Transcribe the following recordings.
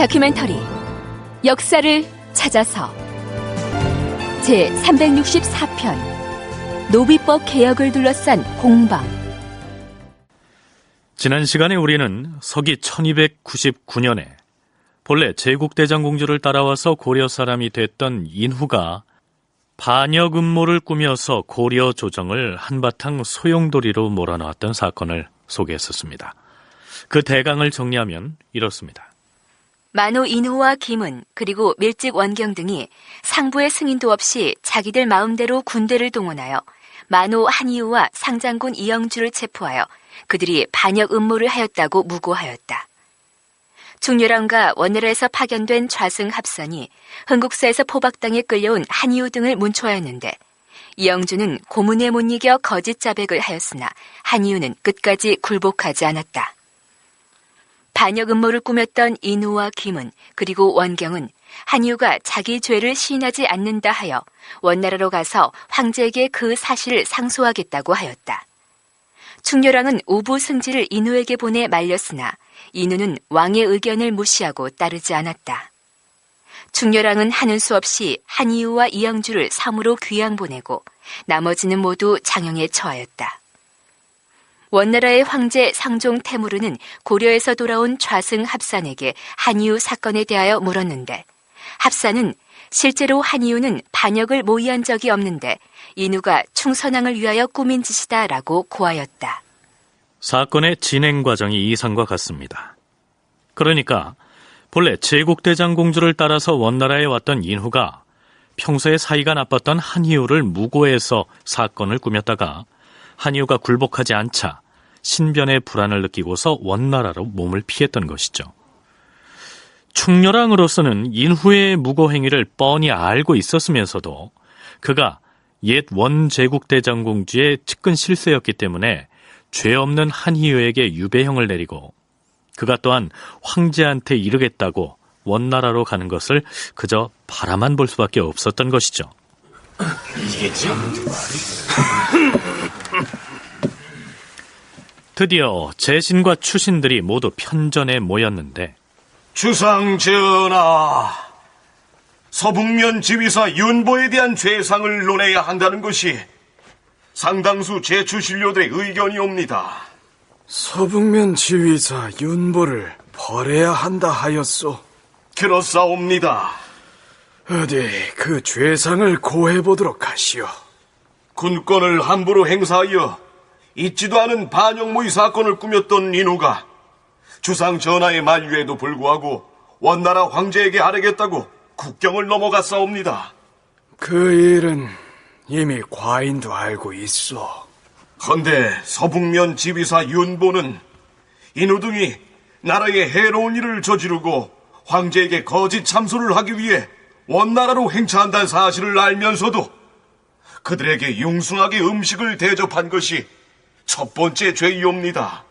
다큐멘터리 역사를 찾아서 제364편 노비법 개혁을 둘러싼 공방. 지난 시간에 우리는 서기 1299년에 본래 제국대장공주를 따라와서 고려 사람이 됐던 인후가 반역 음모를 꾸며서 고려 조정을 한바탕 소용돌이로 몰아넣었던 사건을 소개했었습니다. 그 대강을 정리하면 이렇습니다. 만호 인후와 김은 그리고 밀직 원경 등이 상부의 승인도 없이 자기들 마음대로 군대를 동원하여 만호 한이우와 상장군 이영주를 체포하여 그들이 반역 음모를 하였다고 무고하였다. 중려랑과 원나라에서 파견된 좌승 합선이 흥국사에서 포박당에 끌려온 한이우 등을 문초하였는데 이영주는 고문에 못 이겨 거짓 자백을 하였으나 한이우는 끝까지 굴복하지 않았다. 반역 음모를 꾸몄던 인후와 김은 그리고 원경은 한이우가 자기 죄를 시인하지 않는다 하여 원나라로 가서 황제에게 그 사실을 상소하겠다고 하였다. 충렬왕은 우부 승지를 인후에게 보내 말렸으나 인후는 왕의 의견을 무시하고 따르지 않았다. 충렬왕은 하는 수 없이 한이우와 이영주를 삼으로 귀양 보내고 나머지는 모두 장형에 처하였다. 원나라의 황제 상종 태무르는 고려에서 돌아온 좌승 합산에게 한이우 사건에 대하여 물었는데 합산은 실제로 한이우는 반역을 모의한 적이 없는데 인후가 충선왕을 위하여 꾸민 짓이다라고 고하였다. 사건의 진행 과정이 이상과 같습니다. 그러니까 본래 제국대장공주를 따라서 원나라에 왔던 인후가 평소에 사이가 나빴던 한이우를 무고해서 사건을 꾸몄다가 한이우가 굴복하지 않자 신변의 불안을 느끼고서 원나라로 몸을 피했던 것이죠. 충렬왕으로서는 인후의 무고 행위를 뻔히 알고 있었으면서도 그가 옛 원제국대장공주의 측근 실세였기 때문에 죄 없는 한이우에게 유배형을 내리고 그가 또한 황제한테 이르겠다고 원나라로 가는 것을 그저 바라만 볼 수밖에 없었던 것이죠. 이게 참... 드디어 제신과 추신들이 모두 편전에 모였는데 주상 전하, 서북면 지휘사 윤보에 대한 죄상을 논해야 한다는 것이 상당수 제추신료들의 의견이옵니다. 서북면 지휘사 윤보를 벌해야 한다 하였소. 그렇사옵니다. 어디 그 죄상을 고해보도록 하시오. 군권을 함부로 행사하여 있지도 않은 반역모의 사건을 꾸몄던 인후가 주상 전하의 만류에도 불구하고 원나라 황제에게 아뢰겠다고 국경을 넘어갔사옵니다. 그 일은 이미 과인도 알고 있소. 헌데 서북면 지휘사 윤보는 인후 등이 나라에 해로운 일을 저지르고 황제에게 거짓 참소를 하기 위해 원나라로 행차한다는 사실을 알면서도 그들에게 융숭하게 음식을 대접한 것이 첫 번째 죄이옵니다.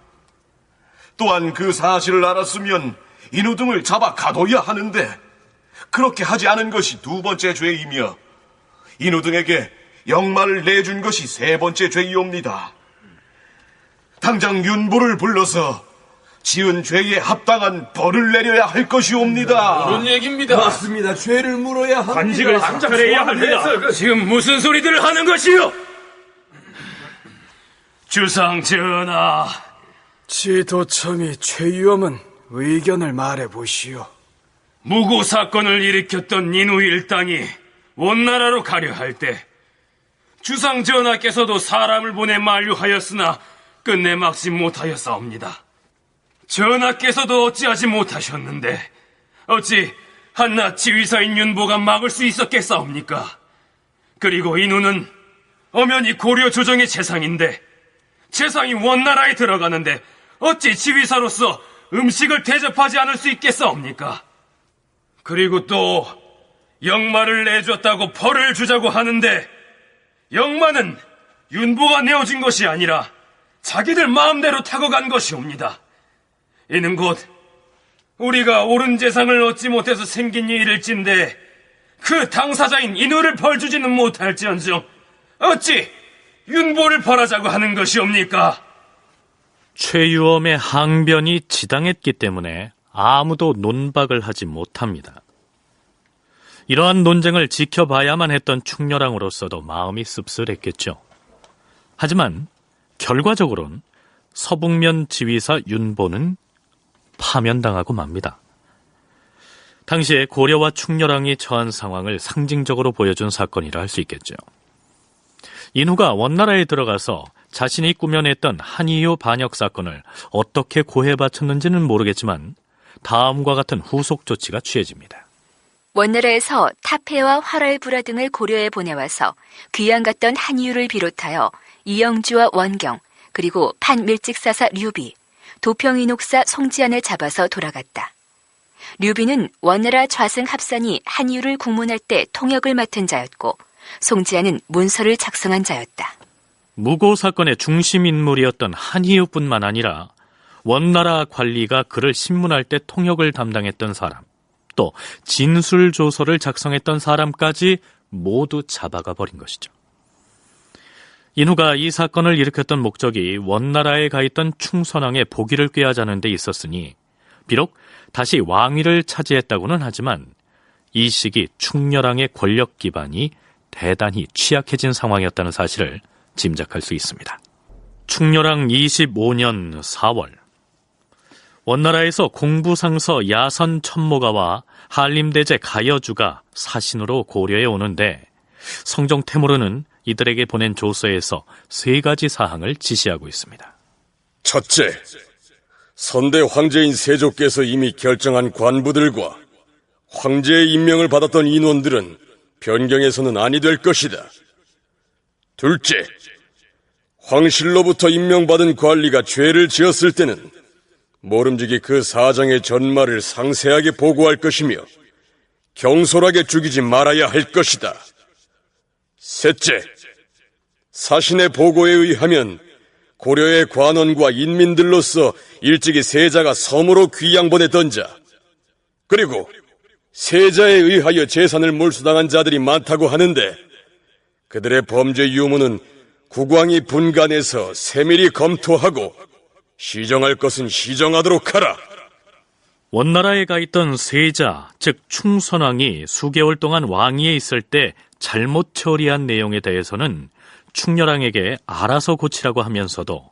또한 그 사실을 알았으면 인후 등을 잡아 가둬야 하는데 그렇게 하지 않은 것이 두 번째 죄이며 인후 등에게 역마를 내준 것이 세 번째 죄이옵니다. 당장 윤보를 불러서 지은 죄에 합당한 벌을 내려야 할 것이옵니다. 그런 얘기입니다. 맞습니다. 죄를 물어야 합니다. 관직을 상찰해야 합니다. 지금 무슨 소리들을 하는 것이요? 주상 전하, 지도첨이 최유엄은 의견을 말해보시오. 무고 사건을 일으켰던 인후 일당이 원나라로 가려 할 때 주상 전하께서도 사람을 보내 만류하였으나 끝내 막지 못하였사옵니다. 전하께서도 어찌하지 못하셨는데 어찌 한낱 지휘사인 윤보가 막을 수 있었겠사옵니까? 그리고 인후는 엄연히 고려 조정의 재상인데 재상이 원나라에 들어가는데 어찌 지휘사로서 음식을 대접하지 않을 수 있겠사옵니까? 그리고 또 역마를 내줬다고 벌을 주자고 하는데 역마는 윤보가 내어준 것이 아니라 자기들 마음대로 타고 간 것이옵니다. 이는 곧 우리가 옳은 재상을 얻지 못해서 생긴 일일진데 그 당사자인 인후를 벌주지는 못할지언정 어찌 윤보를 벌하자고 하는 것이옵니까? 최유엄의 항변이 지당했기 때문에 아무도 논박을 하지 못합니다. 이러한 논쟁을 지켜봐야만 했던 충렬왕으로서도 마음이 씁쓸했겠죠. 하지만 결과적으로는 서북면 지휘사 윤보는 파면당하고 맙니다. 당시에 고려와 충렬왕이 처한 상황을 상징적으로 보여준 사건이라 할 수 있겠죠. 인후가 원나라에 들어가서 자신이 꾸며냈던 한이유 반역 사건을 어떻게 고해 바쳤는지는 모르겠지만 다음과 같은 후속 조치가 취해집니다. 원나라에서 타페와 활활부라 등을 고려에 보내와서 귀양 갔던 한이유를 비롯하여 이영주와 원경, 그리고 판밀직사사 류비, 도평인옥사 송지안을 잡아서 돌아갔다. 류비는 원나라 좌승 합산이 한이유를 국문할 때 통역을 맡은 자였고, 송지안은 문서를 작성한 자였다. 무고 사건의 중심 인물이었던 한이유뿐만 아니라 원나라 관리가 그를 신문할 때 통역을 담당했던 사람, 또 진술조서를 작성했던 사람까지 모두 잡아가 버린 것이죠. 인후가 이 사건을 일으켰던 목적이 원나라에 가 있던 충선왕의 복위를 꾀하자는 데 있었으니 비록 다시 왕위를 차지했다고는 하지만 이 시기 충렬왕의 권력 기반이 대단히 취약해진 상황이었다는 사실을 짐작할 수 있습니다. 충렬왕 25년 4월 원나라에서 공부상서 야선 천모가와 한림대제 가여주가 사신으로 고려에 오는데 성종 태무르는 이들에게 보낸 조서에서 3가지 사항을 지시하고 있습니다. 첫째, 선대 황제인 세조께서 이미 결정한 관부들과 황제의 임명을 받았던 인원들은 변경해서는 아니 될 것이다. 둘째, 황실로부터 임명받은 관리가 죄를 지었을 때는 모름지기 그 사장의 전말을 상세하게 보고할 것이며 경솔하게 죽이지 말아야 할 것이다. 셋째, 사신의 보고에 의하면 고려의 관원과 인민들로서 일찍이 세자가 섬으로 귀양 보냈던 자, 그리고 세자에 의하여 재산을 몰수당한 자들이 많다고 하는데 그들의 범죄 유무는 국왕이 분간해서 세밀히 검토하고 시정할 것은 시정하도록 하라. 원나라에 가 있던 세자, 즉 충선왕이 수개월 동안 왕위에 있을 때 잘못 처리한 내용에 대해서는 충렬왕에게 알아서 고치라고 하면서도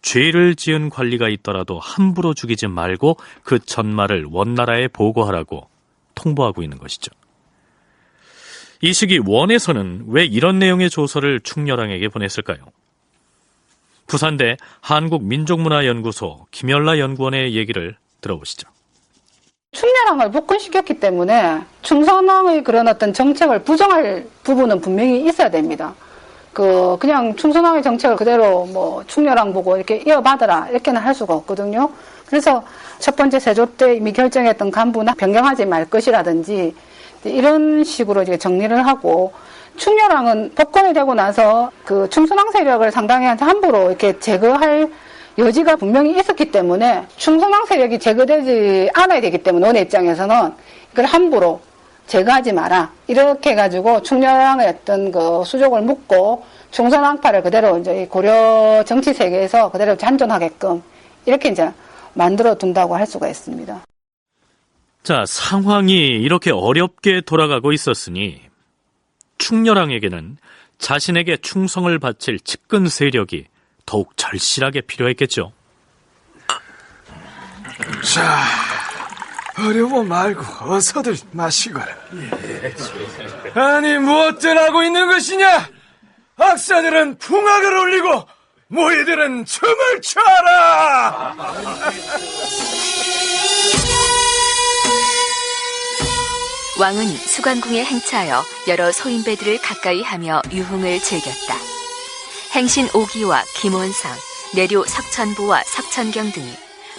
죄를 지은 관리가 있더라도 함부로 죽이지 말고 그 전말을 원나라에 보고하라고 통보하고 있는 것이죠. 이 시기 원에서는 왜 이런 내용의 조서를 충렬왕에게 보냈을까요? 부산대 한국민족문화연구소 김열라 연구원의 얘기를 들어보시죠. 충렬왕을 복권시켰기 때문에 충선왕의 그런 어떤 정책을 부정할 부분은 분명히 있어야 됩니다. 그냥 충선왕의 정책을 그대로 충렬왕 보고 이렇게 이어받아라 이렇게는 할 수가 없거든요. 그래서 첫 번째 세조 때 이미 결정했던 간부나 변경하지 말 것이라든지 이런 식으로 이제 정리를 하고, 충렬왕은 복권이 되고 나서 그 충선왕 세력을 상당히 함부로 이렇게 제거할 여지가 분명히 있었기 때문에 충선왕 세력이 제거되지 않아야 되기 때문에 원의 입장에서는 이걸 함부로 제거하지 마라 이렇게 해가지고 충렬왕의 어떤 그 수족을 묶고 충선왕파를 그대로 이제 고려 정치 세계에서 그대로 잔존하게끔 이렇게 이제 만들어 둔다고 할 수가 있습니다. 자, 상황이 이렇게 어렵게 돌아가고 있었으니 충렬왕에게는 자신에게 충성을 바칠 측근 세력이 더욱 절실하게 필요했겠죠. 자, 어려워 말고 어서들 마시거라. 아니, 무엇들 하고 있는 것이냐? 악사들은 풍악을 올리고 모이들은 춤을 춰라. 왕은 수관궁에 행차하여 여러 소인배들을 가까이 하며 유흥을 즐겼다. 행신 오기와 김원상, 내료 석천보와 석천경 등이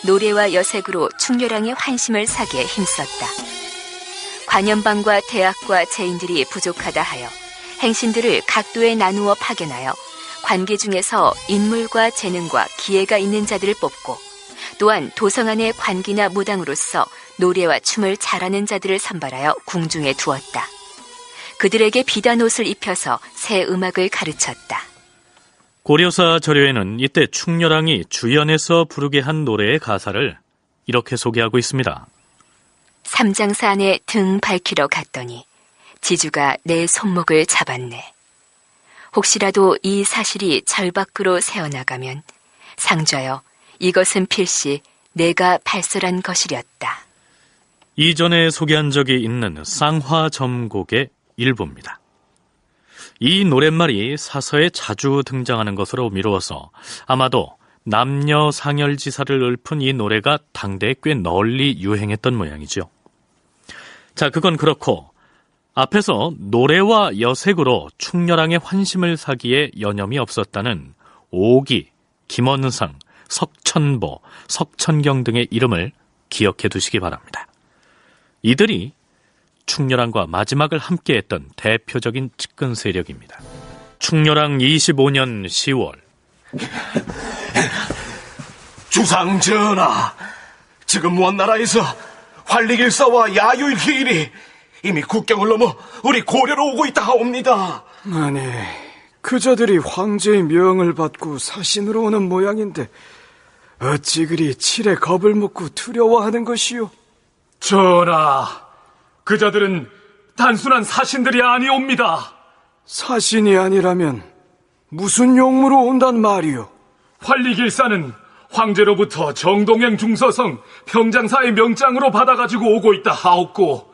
노래와 여색으로 충렬왕의 환심을 사기에 힘썼다. 관연방과 대학과 제인들이 부족하다 하여 행신들을 각도에 나누어 파견하여 관계 중에서 인물과 재능과 기회가 있는 자들을 뽑고, 또한 도성안의 관기나 무당으로서 노래와 춤을 잘하는 자들을 선발하여 궁중에 두었다. 그들에게 비단 옷을 입혀서 새 음악을 가르쳤다. 고려사 저료에는 이때 충렬왕이 주연에서 부르게 한 노래의 가사를 이렇게 소개하고 있습니다. 삼장산에 등 밝히러 갔더니 지주가 내 손목을 잡았네. 혹시라도 이 사실이 절 밖으로 새어나가면 상좌여 이것은 필시 내가 발설한 것이렸다. 이전에 소개한 적이 있는 쌍화점곡의 일부입니다. 이 노랫말이 사서에 자주 등장하는 것으로 미루어서 아마도 남녀 상열지사를 읊은 이 노래가 당대에 꽤 널리 유행했던 모양이죠. 자, 그건 그렇고 앞에서 노래와 여색으로 충렬왕의 환심을 사기에 여념이 없었다는 오기, 김원상, 석천보, 석천경 등의 이름을 기억해 두시기 바랍니다. 이들이 충렬왕과 마지막을 함께했던 대표적인 측근 세력입니다. 충렬왕 25년 10월 주상 전하, 지금 원나라에서 활리길사와 야율희일이 이미 국경을 넘어 우리 고려로 오고 있다 하옵니다. 아니, 그자들이 황제의 명을 받고 사신으로 오는 모양인데 어찌 그리 칠에 겁을 먹고 두려워하는 것이요? 전하, 그자들은 단순한 사신들이 아니옵니다. 사신이 아니라면 무슨 용무로 온단 말이요? 활리길사는 황제로부터 정동행 중서성 평장사의 명장으로 받아가지고 오고 있다 하옵고,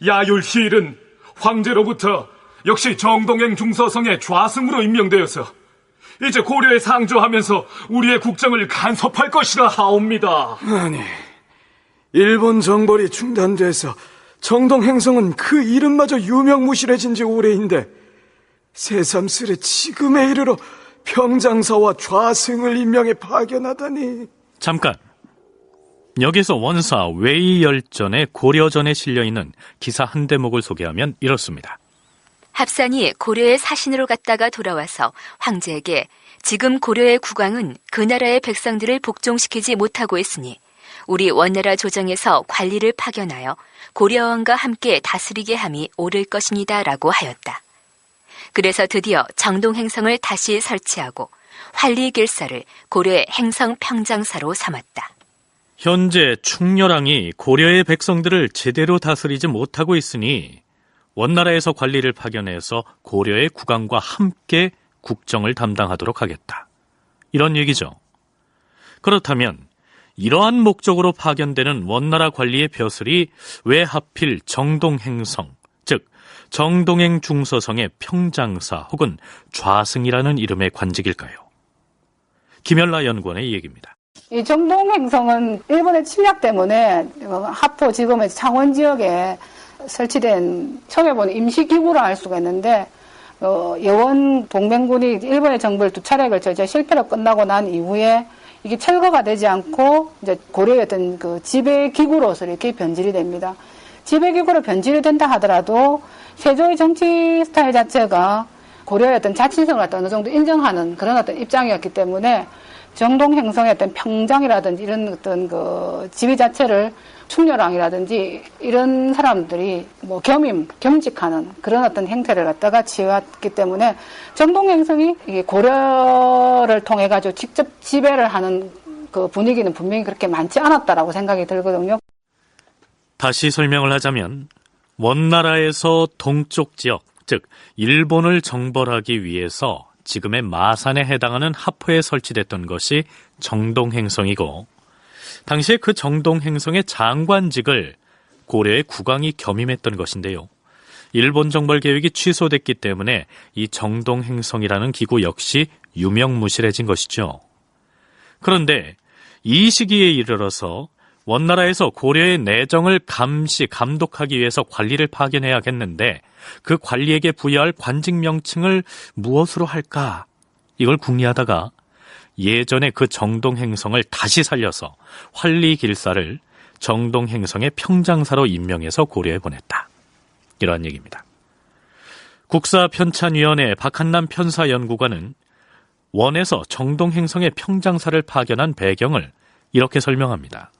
야율희일은 황제로부터 역시 정동행 중서성의 좌승으로 임명되어서 이제 고려에 상주하면서 우리의 국정을 간섭할 것이라 하옵니다. 아니, 일본 정벌이 중단돼서 정동행성은 그 이름마저 유명무실해진 지 오래인데 새삼스레 지금에 이르러 평장사와 좌승을 임명해 파견하다니. 잠깐, 여기서 원사 외이열전의 고려전에 실려있는 기사 한 대목을 소개하면 이렇습니다. 합산이 고려의 사신으로 갔다가 돌아와서 황제에게 지금 고려의 국왕은 그 나라의 백성들을 복종시키지 못하고 있으니 우리 원나라 조정에서 관리를 파견하여 고려왕과 함께 다스리게 함이 옳을 것입니다 라고 하였다. 그래서 드디어 정동행성을 다시 설치하고 활리길사를 고려의 행성평장사로 삼았다. 현재 충렬왕이 고려의 백성들을 제대로 다스리지 못하고 있으니 원나라에서 관리를 파견해서 고려의 국왕과 함께 국정을 담당하도록 하겠다. 이런 얘기죠. 그렇다면 이러한 목적으로 파견되는 원나라 관리의 벼슬이 왜 하필 정동행성, 즉 정동행 중서성의 평장사 혹은 좌승이라는 이름의 관직일까요? 김열라 연구원의 얘기입니다. 이 정동행성은 일본의 침략 때문에 하포 지금의 창원 지역에 설치된 청해본 임시기구라 할 수가 있는데 여원 동맹군이 일본의 정부를 2차례에 걸쳐 이제 실패로 끝나고 난 이후에 이게 철거가 되지 않고 이제 고려의 어떤 그 지배기구로서 이렇게 변질이 됩니다. 지배기구로 변질이 된다 하더라도 세조의 정치 스타일 자체가 고려의 어떤 자치성을 어느 정도 인정하는 그런 어떤 입장이었기 때문에 정동행성의 어떤 평장이라든지 이런 어떤 그 지위 자체를 충렬왕이라든지 이런 사람들이 뭐 겸직하는 그런 어떤 행태를 갖다가 취해왔기 때문에 정동행성이 이게 고려를 통해 가지고 직접 지배를 하는 그 분위기는 분명히 그렇게 많지 않았다라고 생각이 들거든요. 다시 설명을 하자면 원나라에서 동쪽 지역, 즉 일본을 정벌하기 위해서 지금의 마산에 해당하는 하포에 설치됐던 것이 정동행성이고, 당시에 그 정동행성의 장관직을 고려의 국왕이 겸임했던 것인데요. 일본 정벌 계획이 취소됐기 때문에 이 정동행성이라는 기구 역시 유명무실해진 것이죠. 그런데 이 시기에 이르러서 원나라에서 고려의 내정을 감독하기 위해서 관리를 파견해야겠는데 그 관리에게 부여할 관직 명칭을 무엇으로 할까? 이걸 궁리하다가 예전에 그 정동행성을 다시 살려서 활리길사를 정동행성의 평장사로 임명해서 고려에 보냈다. 이러한 얘기입니다. 국사편찬위원회 박한남 편사연구관은 원에서 정동행성의 평장사를 파견한 배경을 이렇게 설명합니다.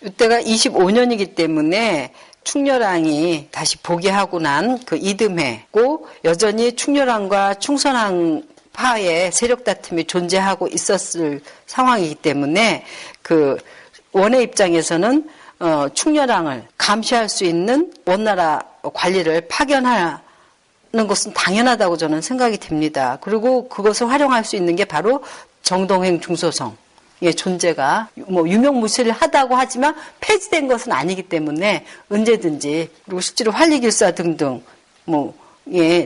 이때가 25년이기 때문에 충렬왕이 다시 복위하고 난 그 이듬해고 여전히 충렬왕과 충선왕 파의 세력 다툼이 존재하고 있었을 상황이기 때문에 그 원의 입장에서는 충렬왕을 감시할 수 있는 원나라 관리를 파견하는 것은 당연하다고 저는 생각이 됩니다. 그리고 그것을 활용할 수 있는 게 바로 정동행 중서성의 존재가 유명무실하다고 하지만 폐지된 것은 아니기 때문에 언제든지, 그리고 실제로 활리길사 등등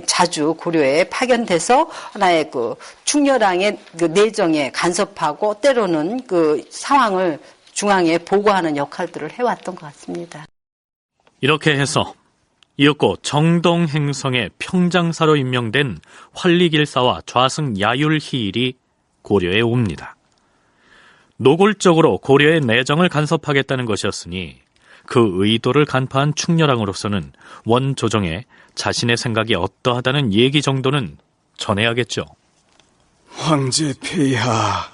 자주 고려에 파견돼서 하나의 그 충렬왕의 그 내정에 간섭하고 때로는 그 상황을 중앙에 보고하는 역할들을 해왔던 것 같습니다. 이렇게 해서 이윽고 정동행성의 평장사로 임명된 활리길사와 좌승 야율희일이 고려에 옵니다. 노골적으로 고려의 내정을 간섭하겠다는 것이었으니 그 의도를 간파한 충렬왕으로서는 원조정에 자신의 생각이 어떠하다는 얘기 정도는 전해야겠죠. 황제 폐하,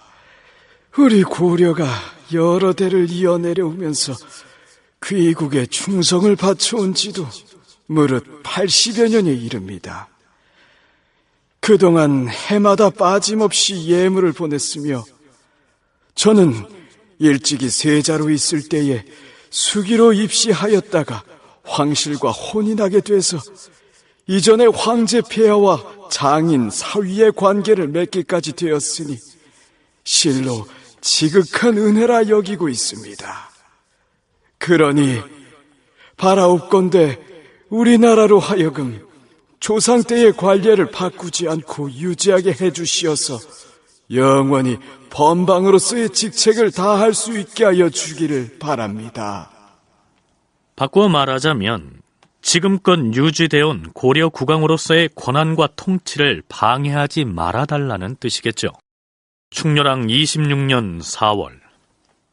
우리 고려가 여러 대를 이어내려오면서 귀국에 충성을 바쳐온 지도 무릇 80여 년에 이릅니다. 그동안 해마다 빠짐없이 예물을 보냈으며 저는 일찍이 세자로 있을 때에 수기로 입시하였다가 황실과 혼이 나게 돼서 이전에 황제 폐하와 장인 사위의 관계를 맺기까지 되었으니 실로 지극한 은혜라 여기고 있습니다. 그러니 바라옵건대 우리나라로 하여금 조상 때의 관례를 바꾸지 않고 유지하게 해주시어서 영원히 범방으로서의 직책을 다할 수 있게 하여 주기를 바랍니다. 바꾸어 말하자면 지금껏 유지되어온 고려 국왕으로서의 권한과 통치를 방해하지 말아달라는 뜻이겠죠. 충렬왕 26년 4월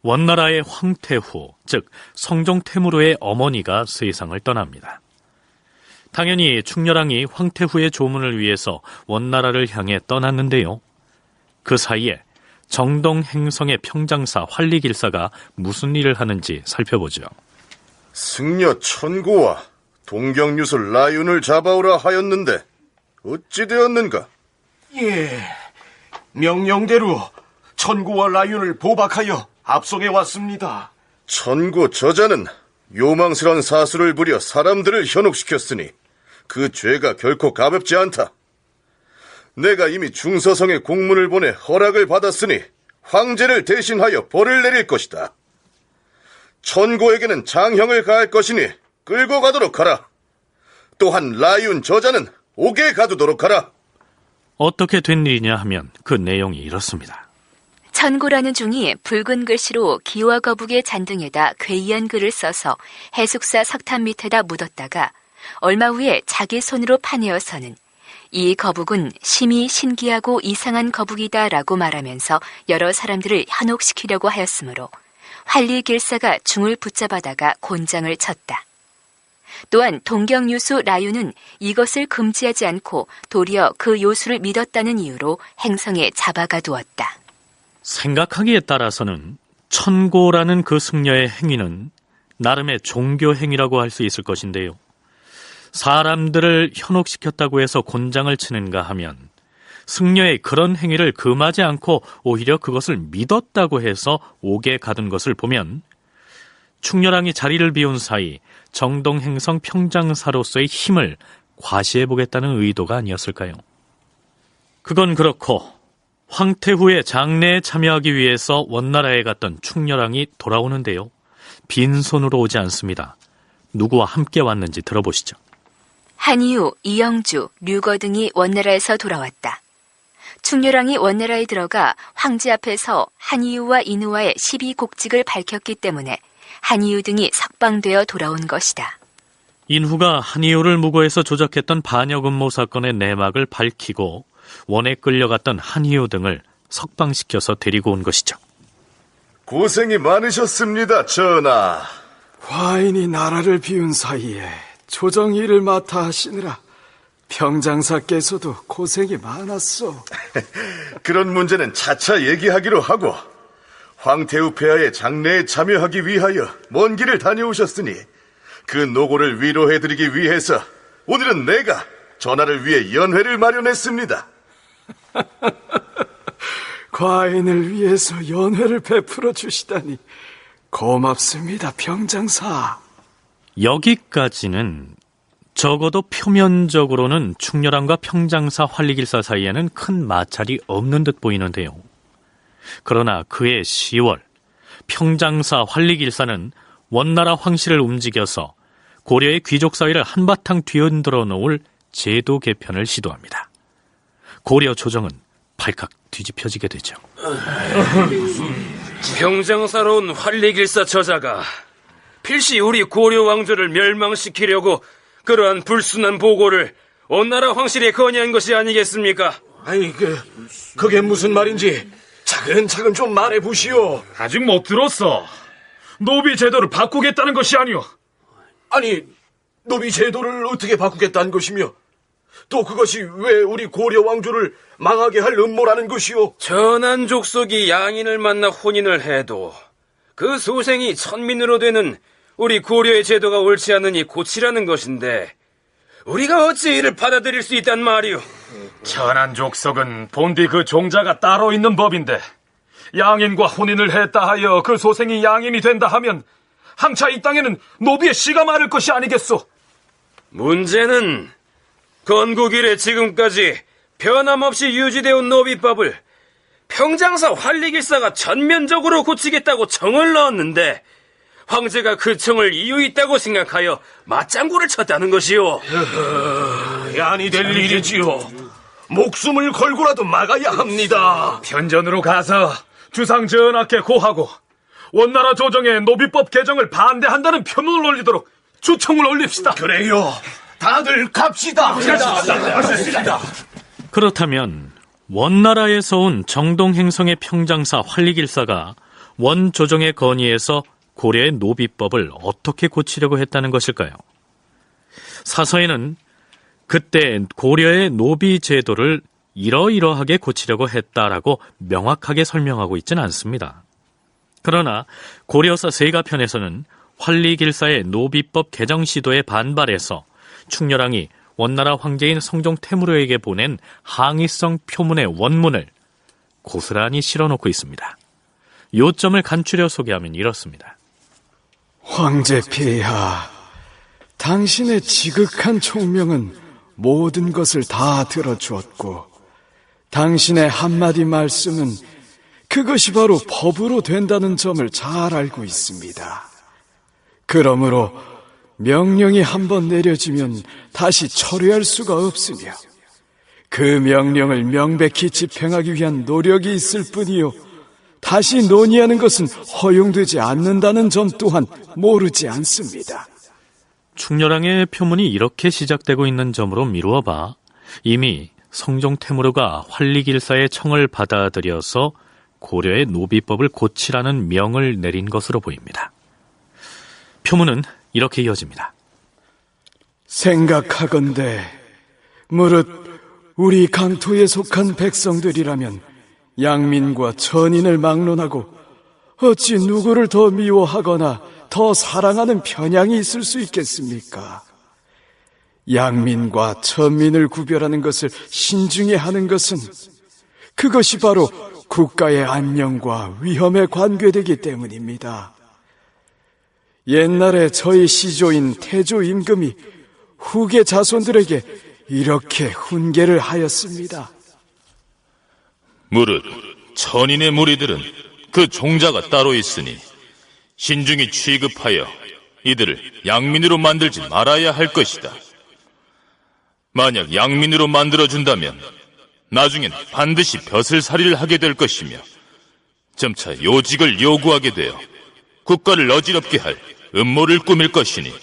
원나라의 황태후, 즉 성종태무로의 어머니가 세상을 떠납니다. 당연히 충렬왕이 황태후의 조문을 위해서 원나라를 향해 떠났는데요. 그 사이에 정동행성의 평장사 활리길사가 무슨 일을 하는지 살펴보죠. 승려 천고와 동경유수 라윤을 잡아오라 하였는데 어찌 되었는가? 예, 명령대로 천고와 라윤을 포박하여 압송해 왔습니다. 천고 저자는 요망스러운 사수를 부려 사람들을 현혹시켰으니 그 죄가 결코 가볍지 않다. 내가 이미 중서성에 공문을 보내 허락을 받았으니 황제를 대신하여 벌을 내릴 것이다. 천고에게는 장형을 가할 것이니 끌고 가도록 하라. 또한 라윤 저자는 옥에 가두도록 하라. 어떻게 된 일이냐 하면 그 내용이 이렇습니다. 천고라는 종이 붉은 글씨로 기와 거북의 잔등에다 괴이한 글을 써서 해숙사 석탄 밑에다 묻었다가 얼마 후에 자기 손으로 파내어서는 이 거북은 심히 신기하고 이상한 거북이다라고 말하면서 여러 사람들을 현혹시키려고 하였으므로 활리길사가 중을 붙잡아다가 곤장을 쳤다. 또한 동경유수 라윤은 이것을 금지하지 않고 도리어 그 요수를 믿었다는 이유로 행성에 잡아가 두었다. 생각하기에 따라서는 천고라는 그 승려의 행위는 나름의 종교 행위라고 할 수 있을 것인데요. 사람들을 현혹시켰다고 해서 곤장을 치는가 하면 승려의 그런 행위를 금하지 않고 오히려 그것을 믿었다고 해서 옥에 가둔 것을 보면 충렬왕이 자리를 비운 사이 정동행성 평장사로서의 힘을 과시해보겠다는 의도가 아니었을까요? 그건 그렇고 황태후의 장례에 참여하기 위해서 원나라에 갔던 충렬왕이 돌아오는데요. 빈손으로 오지 않습니다. 누구와 함께 왔는지 들어보시죠. 한이후, 이영주, 류거 등이 원나라에서 돌아왔다. 충렬왕이 원나라에 들어가 황제 앞에서 한이후와 인후와의 시비곡직을 밝혔기 때문에 한이후 등이 석방되어 돌아온 것이다. 인후가 한이후를 무고해서 조작했던 반역음모 사건의 내막을 밝히고 원에 끌려갔던 한이후 등을 석방시켜서 데리고 온 것이죠. 고생이 많으셨습니다, 전하. 과인이 나라를 비운 사이에 조정 일을 맡아 하시느라 평장사께서도 고생이 많았소. 그런 문제는 차차 얘기하기로 하고 황태후 폐하의 장례에 참여하기 위하여 먼 길을 다녀오셨으니 그 노고를 위로해드리기 위해서 오늘은 내가 전하를 위해 연회를 마련했습니다. 과인을 위해서 연회를 베풀어 주시다니 고맙습니다, 평장사. 여기까지는 적어도 표면적으로는 충렬왕과 평장사 활리길사 사이에는 큰 마찰이 없는 듯 보이는데요. 그러나 그해 10월 평장사 활리길사는 원나라 황실을 움직여서 고려의 귀족 사회를 한바탕 뒤흔들어 놓을 제도 개편을 시도합니다. 고려 조정은 발칵 뒤집혀지게 되죠. 평장사로운 활리길사 저자가 필시 우리 고려 왕조를 멸망시키려고 그러한 불순한 보고를 원나라 황실에 건의한 것이 아니겠습니까? 아니, 그게 무슨 말인지 차근차근 좀 말해보시오. 아직 못 들었어. 노비 제도를 바꾸겠다는 것이 아니오. 아니, 노비 제도를 어떻게 바꾸겠다는 것이며 또 그것이 왜 우리 고려 왕조를 망하게 할 음모라는 것이오? 전한 족속이 양인을 만나 혼인을 해도 그 소생이 천민으로 되는 우리 고려의 제도가 옳지 않으니 고치라는 것인데 우리가 어찌 이를 받아들일 수 있단 말이오? 천한 족속은 본디 그 종자가 따로 있는 법인데 양인과 혼인을 했다 하여 그 소생이 양인이 된다 하면 항차 이 땅에는 노비의 씨가 마를 것이 아니겠소? 문제는 건국 이래 지금까지 변함없이 유지되어 온 노비법을 평장사 활리길사가 전면적으로 고치겠다고 청을 넣었는데 황제가 그 청을 이유 있다고 생각하여 맞장구를 쳤다는 것이오. 아니 될 일이지요. 목숨을 걸고라도 막아야 합니다. 편전으로 가서 주상 전하께 고하고 원나라 조정의 노비법 개정을 반대한다는 표문을 올리도록 주청을 올립시다. 그래요. 다들 갑시다. 그렇다면 원나라에서 온 정동행성의 평장사 활리길사가 원조정의 건의에서 고려의 노비법을 어떻게 고치려고 했다는 것일까요? 사서에는 그때 고려의 노비 제도를 이러이러하게 고치려고 했다라고 명확하게 설명하고 있지는 않습니다. 그러나 고려사 세가편에서는 활리길사의 노비법 개정 시도에 반발해서 충렬왕이 원나라 황제인 성종 태무로에게 보낸 항의성 표문의 원문을 고스란히 실어놓고 있습니다. 요점을 간추려 소개하면 이렇습니다. 황제 폐하, 당신의 지극한 총명은 모든 것을 다 들어주었고 당신의 한마디 말씀은 그것이 바로 법으로 된다는 점을 잘 알고 있습니다. 그러므로 명령이 한번 내려지면 다시 철회할 수가 없으며 그 명령을 명백히 집행하기 위한 노력이 있을 뿐이요 다시 논의하는 것은 허용되지 않는다는 점 또한 모르지 않습니다. 충렬왕의 표문이 이렇게 시작되고 있는 점으로 미루어봐 이미 성종 태무르가 활리길사의 청을 받아들여서 고려의 노비법을 고치라는 명을 내린 것으로 보입니다. 표문은 이렇게 이어집니다. 생각하건대 무릇 우리 강토에 속한 백성들이라면 양민과 천인을 막론하고 어찌 누구를 더 미워하거나 더 사랑하는 편향이 있을 수 있겠습니까? 양민과 천민을 구별하는 것을 신중히 하는 것은 그것이 바로 국가의 안녕과 위험에 관계되기 때문입니다. 옛날에 저희 시조인 태조 임금이 후계 자손들에게 이렇게 훈계를 하였습니다. 무릇 천인의 무리들은 그 종자가 따로 있으니 신중히 취급하여 이들을 양민으로 만들지 말아야 할 것이다. 만약 양민으로 만들어준다면 나중엔 반드시 벼슬살이를 하게 될 것이며 점차 요직을 요구하게 되어 국가를 어지럽게 할 음모를 꾸밀 것이니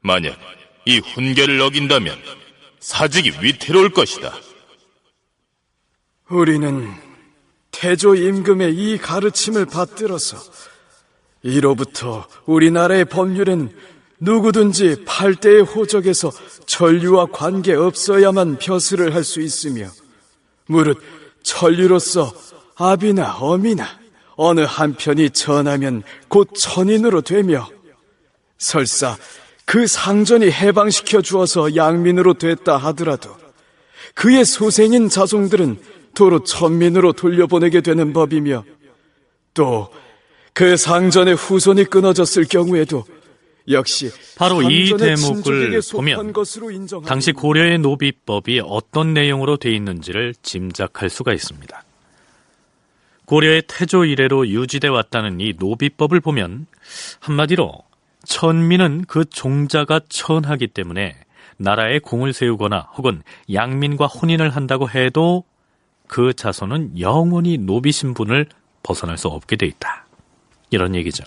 만약 이 훈계를 어긴다면 사직이 위태로울 것이다. 우리는 태조 임금의 이 가르침을 받들어서 이로부터 우리나라의 법률엔 누구든지 8대의 호적에서 천류와 관계없어야만 벼슬을 할 수 있으며 무릇 천류로서 아비나 어미나 어느 한편이 전하면 곧 천인으로 되며 설사 그 상전이 해방시켜 주어서 양민으로 됐다 하더라도 그의 소생인 자손들은 도로 천민으로 돌려보내게 되는 법이며 또 그 상전의 후손이 끊어졌을 경우에도 역시 바로 이 상전의 대목을 친족에게 속한 보면 것으로 인정하는 당시 고려의 노비법이 어떤 내용으로 돼 있는지를 짐작할 수가 있습니다. 고려의 태조 이래로 유지돼 왔다는 이 노비법을 보면 한마디로 천민은 그 종자가 천하기 때문에 나라에 공을 세우거나 혹은 양민과 혼인을 한다고 해도 그 자손은 영원히 노비 신분을 벗어날 수 없게 돼 있다. 이런 얘기죠.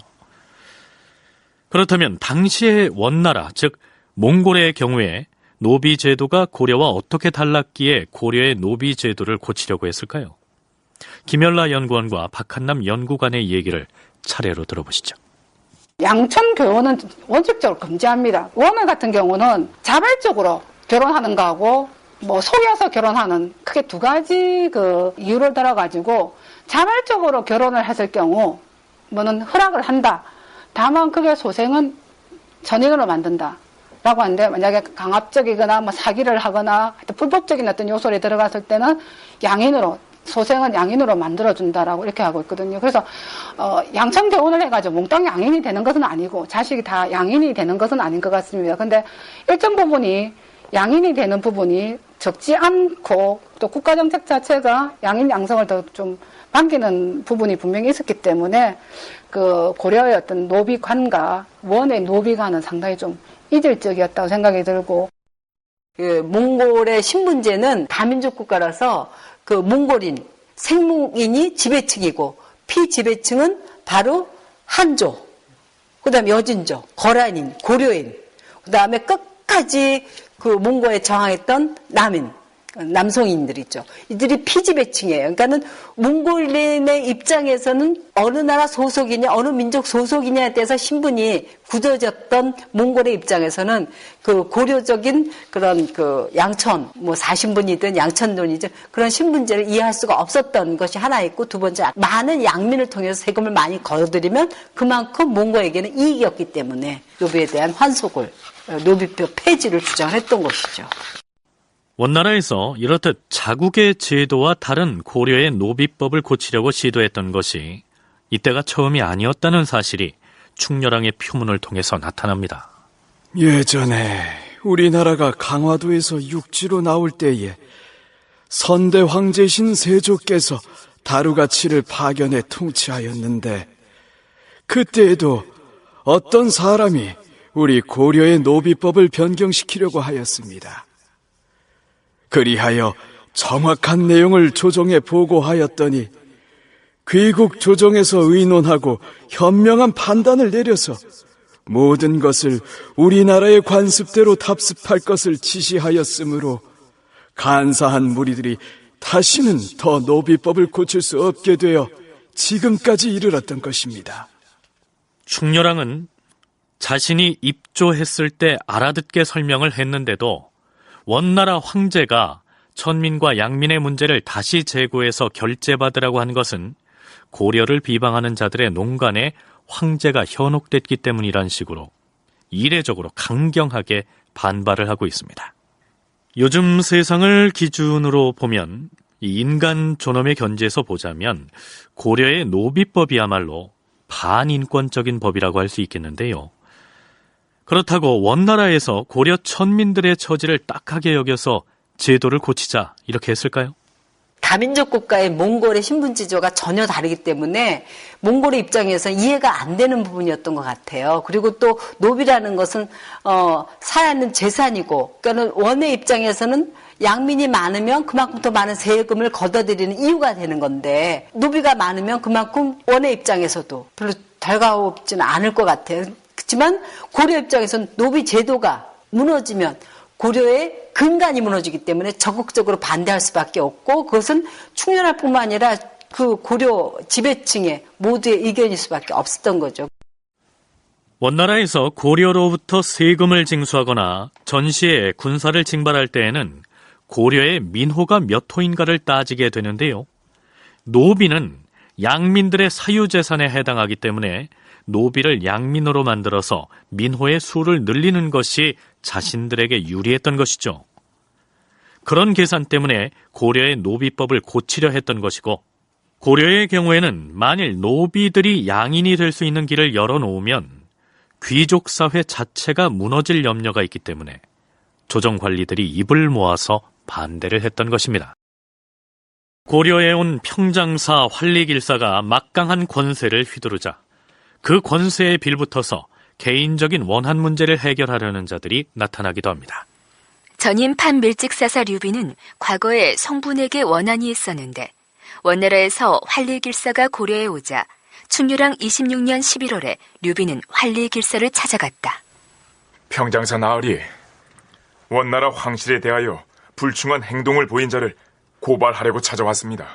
그렇다면 당시의 원나라, 즉 몽골의 경우에 노비 제도가 고려와 어떻게 달랐기에 고려의 노비 제도를 고치려고 했을까요? 김연라 연구원과 박한남 연구관의 얘기를 차례로 들어보시죠. 양천 교원은 원칙적으로 금지합니다. 원어 같은 경우는 자발적으로 결혼하는 거하고 뭐 속여서 결혼하는 크게 두 가지 그 이유를 들어가지고 자발적으로 결혼을 했을 경우 뭐는 허락을 한다. 다만 그게 소생은 전인으로 만든다. 라고 하는데 만약에 강압적이거나 뭐 사기를 하거나 불법적인 어떤 요소에 들어갔을 때는 양인으로 소생은 양인으로 만들어준다라고 이렇게 하고 있거든요. 그래서 양천 결혼을 해가지고 몽땅 양인이 되는 것은 아니고 자식이 다 양인이 되는 것은 아닌 것 같습니다. 근데 일정 부분이 양인이 되는 부분이 적지 않고 또 국가정책 자체가 양인 양성을 더 좀 반기는 부분이 분명히 있었기 때문에 그 고려의 어떤 노비관과 원의 노비관은 상당히 좀 이질적이었다고 생각이 들고, 그 몽골의 신분제는 다민족 국가라서 그 몽골인, 생몽인이 지배층이고 피지배층은 바로 한족, 그 다음에 여진족, 거란인, 고려인, 그 다음에 끝까지 그 몽골에 저항했던 남인, 남송인들 있죠. 이들이 피지배층이에요. 그러니까는 몽골인의 입장에서는 어느 나라 소속이냐, 어느 민족 소속이냐에 대해서 신분이 굳어졌던 몽골의 입장에서는 그 고려적인 그런 그 양천, 뭐 사신분이든 양천돈이든 그런 신분제를 이해할 수가 없었던 것이 하나 있고, 두 번째, 많은 양민을 통해서 세금을 많이 거둬들이면 그만큼 몽골에게는 이익이었기 때문에 노비에 대한 환속을, 노비법 폐지를 주장했던 것이죠. 원나라에서 이렇듯 자국의 제도와 다른 고려의 노비법을 고치려고 시도했던 것이 이때가 처음이 아니었다는 사실이 충렬왕의 표문을 통해서 나타납니다. 예전에 우리나라가 강화도에서 육지로 나올 때에 선대 황제신 세조께서 다루가치를 파견해 통치하였는데, 그때에도 어떤 사람이 우리 고려의 노비법을 변경시키려고 하였습니다. 그리하여 정확한 내용을 조정에 보고하였더니 귀국 조정에서 의논하고 현명한 판단을 내려서 모든 것을 우리나라의 관습대로 답습할 것을 지시하였으므로 간사한 무리들이 다시는 더 노비법을 고칠 수 없게 되어 지금까지 이르렀던 것입니다. 충렬왕은 자신이 입조했을 때 알아듣게 설명을 했는데도 원나라 황제가 천민과 양민의 문제를 다시 재고해서 결제받으라고 한 것은 고려를 비방하는 자들의 농간에 황제가 현혹됐기 때문이란 식으로 이례적으로 강경하게 반발을 하고 있습니다. 요즘 세상을 기준으로 보면 이 인간 존엄의 견지에서 보자면 고려의 노비법이야말로 반인권적인 법이라고 할 수 있겠는데요. 그렇다고 원나라에서 고려 천민들의 처지를 딱하게 여겨서 제도를 고치자 이렇게 했을까요? 다민족 국가의 몽골의 신분지조가 전혀 다르기 때문에 몽골의 입장에서 이해가 안 되는 부분이었던 것 같아요. 그리고 또 노비라는 것은 사야는 재산이고, 그러니까 원의 입장에서는 양민이 많으면 그만큼 더 많은 세금을 걷어들이는 이유가 되는 건데, 노비가 많으면 그만큼 원의 입장에서도 별로 달가없지는 않을 것 같아요. 그렇지만 고려 입장에서는 노비 제도가 무너지면 고려의 근간이 무너지기 때문에 적극적으로 반대할 수밖에 없고, 그것은 충렬할 뿐만 아니라 그 고려 지배층의 모두의 의견일 수밖에 없었던 거죠. 원나라에서 고려로부터 세금을 징수하거나 전시에 군사를 징발할 때에는 고려의 민호가 몇 호인가를 따지게 되는데요. 노비는 양민들의 사유재산에 해당하기 때문에 노비를 양민으로 만들어서 민호의 수를 늘리는 것이 자신들에게 유리했던 것이죠. 그런 계산 때문에 고려의 노비법을 고치려 했던 것이고, 고려의 경우에는 만일 노비들이 양인이 될 수 있는 길을 열어놓으면 귀족 사회 자체가 무너질 염려가 있기 때문에 조정 관리들이 입을 모아서 반대를 했던 것입니다. 고려에 온 평장사 활리길사가 막강한 권세를 휘두르자 그 권세에 빌붙어서 개인적인 원한 문제를 해결하려는 자들이 나타나기도 합니다. 전임 판밀직사사 류비는 과거에 송분에게 원한이 있었는데 원나라에서 활리길사가 고려에 오자 충렬왕 26년 11월에 류비는 활리길사를 찾아갔다. 평장사 나으리, 원나라 황실에 대하여 불충한 행동을 보인 자를 고발하려고 찾아왔습니다.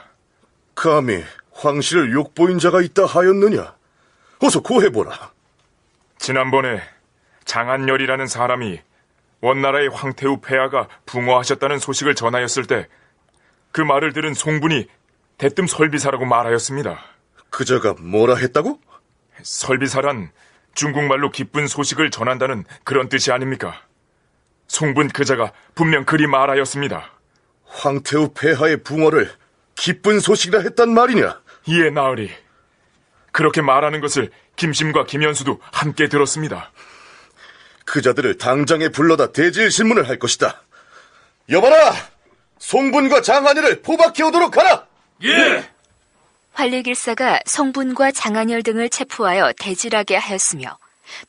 감히 황실을 욕보인 자가 있다 하였느냐? 어서 고해보라. 지난번에 장한열이라는 사람이 원나라의 황태우 폐하가 붕어하셨다는 소식을 전하였을 때 그 말을 들은 송분이 대뜸 설비사라고 말하였습니다. 그자가 뭐라 했다고? 설비사란 중국말로 기쁜 소식을 전한다는 그런 뜻이 아닙니까? 송분 그자가 분명 그리 말하였습니다. 황태우 폐하의 붕어를 기쁜 소식이라 했단 말이냐? 예, 나으리. 그렇게 말하는 것을 김심과 김현수도 함께 들었습니다. 그자들을 당장에 불러다 대질 신문을 할 것이다. 여봐라! 송분과 장한열을 포박해 오도록 하라! 예! 활리길사가 송분과 장한열 등을 체포하여 대질하게 하였으며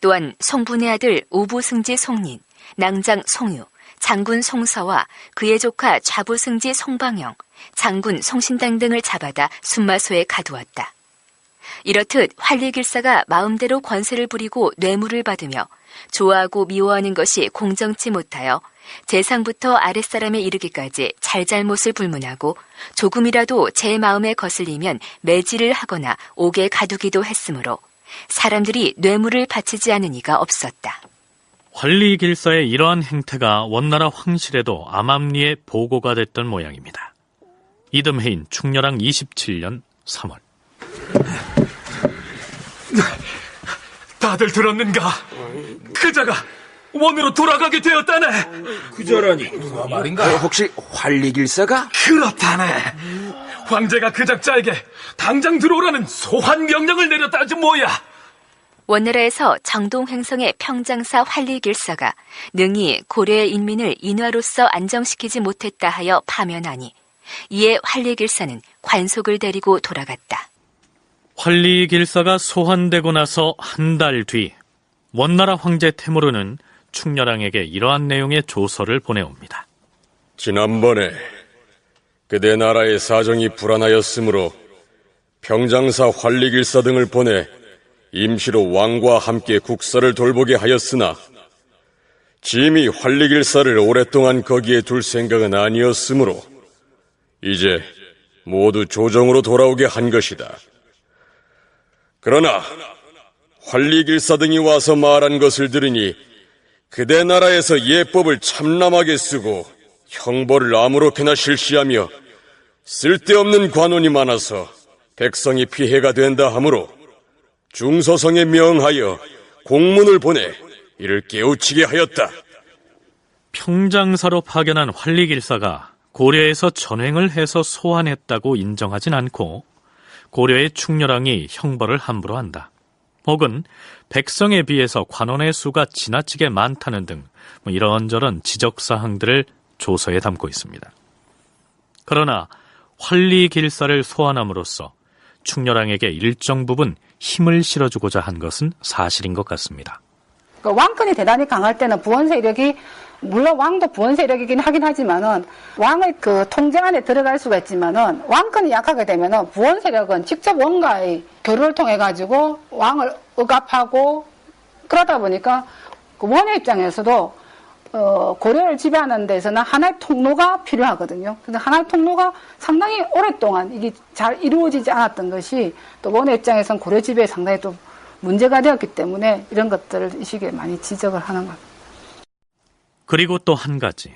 또한 송분의 아들 우부승지 송린, 낭장 송유, 장군 송서와 그의 조카 좌부승지 송방영, 장군 송신당 등을 잡아다 순마소에 가두었다. 이렇듯 활리길사가 마음대로 권세를 부리고 뇌물을 받으며 좋아하고 미워하는 것이 공정치 못하여 재상부터 아랫사람에 이르기까지 잘잘못을 불문하고 조금이라도 제 마음에 거슬리면 매질을 하거나 옥에 가두기도 했으므로 사람들이 뇌물을 바치지 않은 이가 없었다. 활리길사의 이러한 행태가 원나라 황실에도 암암리에 보고가 됐던 모양입니다. 이듬해인 충렬왕 27년 3월. 다들 들었는가? 그자가 원으로 돌아가게 되었다네. 그자라니 누가 말인가? 혹시 활리길사가? 그렇다네. 황제가 그 작자에게 당장 들어오라는 소환 명령을 내렸다지 뭐야. 원나라에서 정동행성의 평장사 활리길사가 능히 고려의 인민을 인화로서 안정시키지 못했다 하여 파면하니 이에 활리길사는 관속을 데리고 돌아갔다. 활리길사가 소환되고 나서 한 달 뒤 원나라 황제 태무르는 충렬왕에게 이러한 내용의 조서를 보내옵니다. 지난번에 그대 나라의 사정이 불안하였으므로 평장사 활리길사 등을 보내 임시로 왕과 함께 국사를 돌보게 하였으나 짐이 활리길사를 오랫동안 거기에 둘 생각은 아니었으므로 이제 모두 조정으로 돌아오게 한 것이다. 그러나 활리길사 등이 와서 말한 것을 들으니 그대 나라에서 예법을 참람하게 쓰고 형벌을 아무렇게나 실시하며 쓸데없는 관원이 많아서 백성이 피해가 된다 하므로 중서성에 명하여 공문을 보내 이를 깨우치게 하였다. 평장사로 파견한 활리길사가 고려에서 전횡을 해서 소환했다고 인정하진 않고 고려의 충렬왕이 형벌을 함부로 한다. 혹은 백성에 비해서 관원의 수가 지나치게 많다는 등 이런저런 지적사항들을 조서에 담고 있습니다. 그러나 활리길사를 소환함으로써 충렬왕에게 일정 부분 힘을 실어주고자 한 것은 사실인 것 같습니다. 왕권이 대단히 강할 때는 부원 세력이 물론 왕도 부원 세력이긴 하긴 하지만은 왕의 그 통제 안에 들어갈 수가 있지만은 왕권이 약하게 되면은 부원 세력은 직접 원과의 교류를 통해 가지고 왕을 억압하고 그러다 보니까 그 원의 입장에서도 고려를 지배하는 데서는 하나의 통로가 필요하거든요. 근데 하나의 통로가 상당히 오랫동안 이게 잘 이루어지지 않았던 것이 또 원의 입장에서는 고려 지배에 상당히 또 문제가 되었기 때문에 이런 것들을 이 시기에 많이 지적을 하는 것 같아요. 그리고 또 한 가지,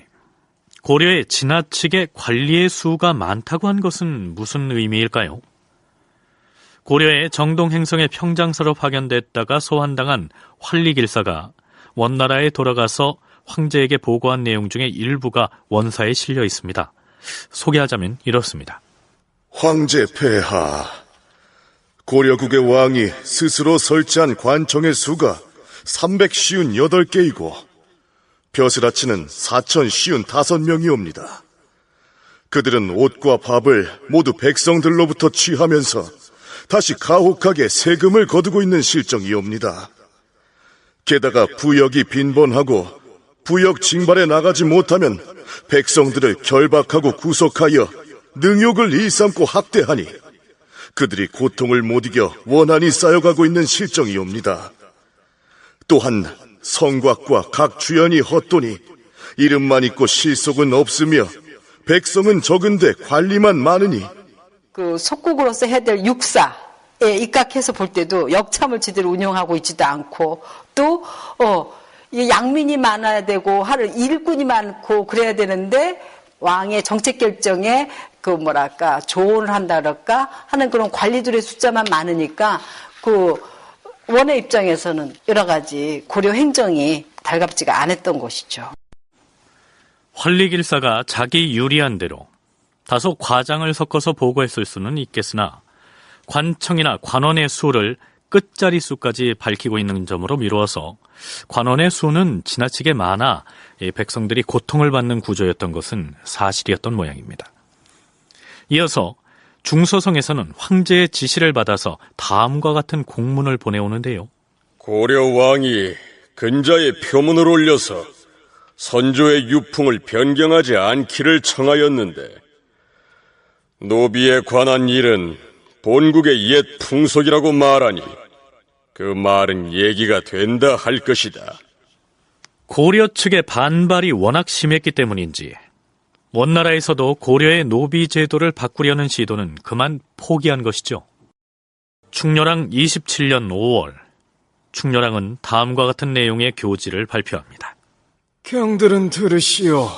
고려에 지나치게 관리의 수가 많다고 한 것은 무슨 의미일까요? 고려에 정동행성의 평장사로 파견됐다가 소환당한 활리길사가 원나라에 돌아가서 황제에게 보고한 내용 중에 일부가 원사에 실려 있습니다. 소개하자면 이렇습니다. 황제 폐하, 고려국의 왕이 스스로 설치한 관청의 수가 358개이고 벼슬아치는 4055명이옵니다. 그들은 옷과 밥을 모두 백성들로부터 취하면서 다시 가혹하게 세금을 거두고 있는 실정이옵니다. 게다가 부역이 빈번하고 부역 징발에 나가지 못하면 백성들을 결박하고 구속하여 능욕을 일삼고 학대하니 그들이 고통을 못 이겨 원한이 쌓여가고 있는 실정이옵니다. 또한 성곽과 각 주연이 헛도니 이름만 있고 실속은 없으며 백성은 적은데 관리만 많으니 그 속국으로서 해야 될 육사에 입각해서 볼 때도 역참을 제대로 운영하고 있지도 않고 또 이 양민이 많아야 되고 하를 일꾼이 많고 그래야 되는데 왕의 정책 결정에 그 뭐랄까 조언을 한다 그럴까 하는 그런 관리들의 숫자만 많으니까 그 원의 입장에서는 여러 가지 고려 행정이 달갑지가 않았던 것이죠. 활리길사가 자기 유리한 대로 다소 과장을 섞어서 보고했을 수는 있겠으나 관청이나 관원의 수를 끝자리 수까지 밝히고 있는 점으로 미루어서 관원의 수는 지나치게 많아 백성들이 고통을 받는 구조였던 것은 사실이었던 모양입니다. 이어서 중서성에서는 황제의 지시를 받아서 다음과 같은 공문을 보내오는데요. 고려 왕이 근자에 표문을 올려서 선조의 유풍을 변경하지 않기를 청하였는데 노비에 관한 일은 본국의 옛 풍속이라고 말하니 그 말은 얘기가 된다 할 것이다. 고려 측의 반발이 워낙 심했기 때문인지 원나라에서도 고려의 노비 제도를 바꾸려는 시도는 그만 포기한 것이죠. 충렬왕 27년 5월 충렬왕은 다음과 같은 내용의 교지를 발표합니다. 경들은 들으시오.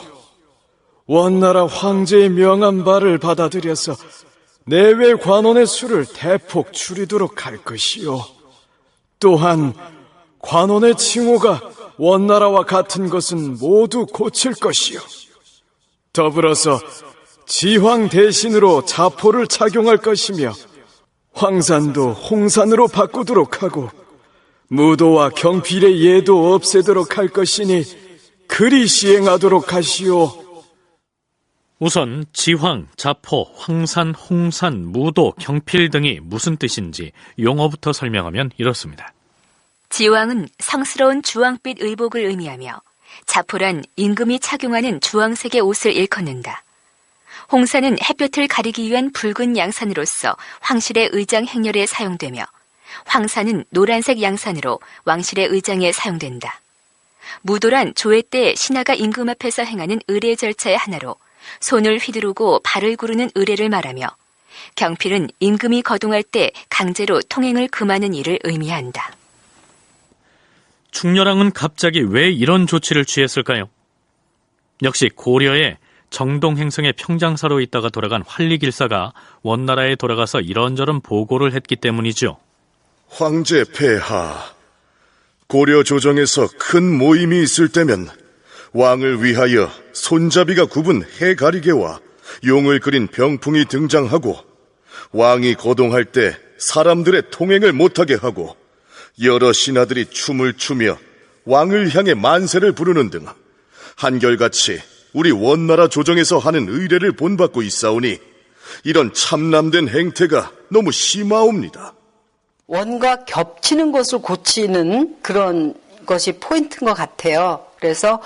원나라 황제의 명한 바를 받아들여서 내외 관원의 수를 대폭 줄이도록 할 것이요. 또한 관원의 칭호가 원나라와 같은 것은 모두 고칠 것이요. 더불어서 지황 대신으로 자포를 착용할 것이며 황산도 홍산으로 바꾸도록 하고 무도와 경필의 예도 없애도록 할 것이니 그리 시행하도록 하시오. 우선 지황, 자포, 황산, 홍산, 무도, 경필 등이 무슨 뜻인지 용어부터 설명하면 이렇습니다. 지황은 성스러운 주황빛 의복을 의미하며 자포란 임금이 착용하는 주황색의 옷을 일컫는다. 홍산은 햇볕을 가리기 위한 붉은 양산으로서 황실의 의장 행렬에 사용되며 황산은 노란색 양산으로 왕실의 의장에 사용된다. 무도란 조회 때 신하가 임금 앞에서 행하는 의례 절차의 하나로 손을 휘두르고 발을 구르는 의례를 말하며 경필은 임금이 거동할 때 강제로 통행을 금하는 일을 의미한다. 충렬왕은 갑자기 왜 이런 조치를 취했을까요? 역시 고려의 정동행성의 평장사로 있다가 돌아간 활리길사가 원나라에 돌아가서 이런저런 보고를 했기 때문이죠. 황제 폐하, 고려 조정에서 큰 모임이 있을 때면 왕을 위하여 손잡이가 굽은 해가리개와 용을 그린 병풍이 등장하고 왕이 거동할 때 사람들의 통행을 못하게 하고 여러 신하들이 춤을 추며 왕을 향해 만세를 부르는 등 한결같이 우리 원나라 조정에서 하는 의례를 본받고 있사오니 이런 참남된 행태가 너무 심하옵니다. 원과 겹치는 것을 고치는 그런 것이 포인트인 것 같아요. 그래서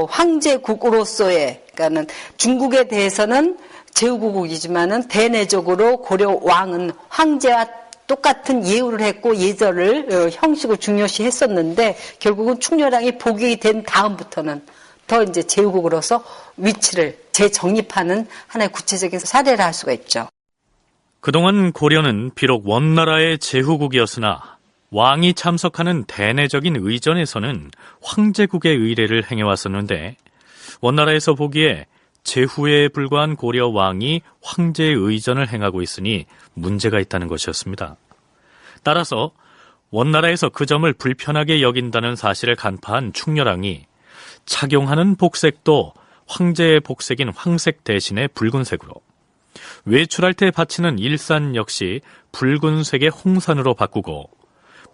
황제국으로서의 그러니까는 중국에 대해서는 제후국이지만은 대내적으로 고려 왕은 황제와 똑같은 예우를 했고 예절을 형식을 중요시 했었는데 결국은 충렬왕이 복위 된 다음부터는 더 이제 제후국으로서 위치를 재정립하는 하나의 구체적인 사례를 할 수가 있죠. 그동안 고려는 비록 원나라의 제후국이었으나 왕이 참석하는 대내적인 의전에서는 황제국의 의례를 행해왔었는데 원나라에서 보기에 제후에 불과한 고려 왕이 황제의 의전을 행하고 있으니 문제가 있다는 것이었습니다. 따라서 원나라에서 그 점을 불편하게 여긴다는 사실을 간파한 충렬왕이 착용하는 복색도 황제의 복색인 황색 대신에 붉은색으로 외출할 때 바치는 일산 역시 붉은색의 홍산으로 바꾸고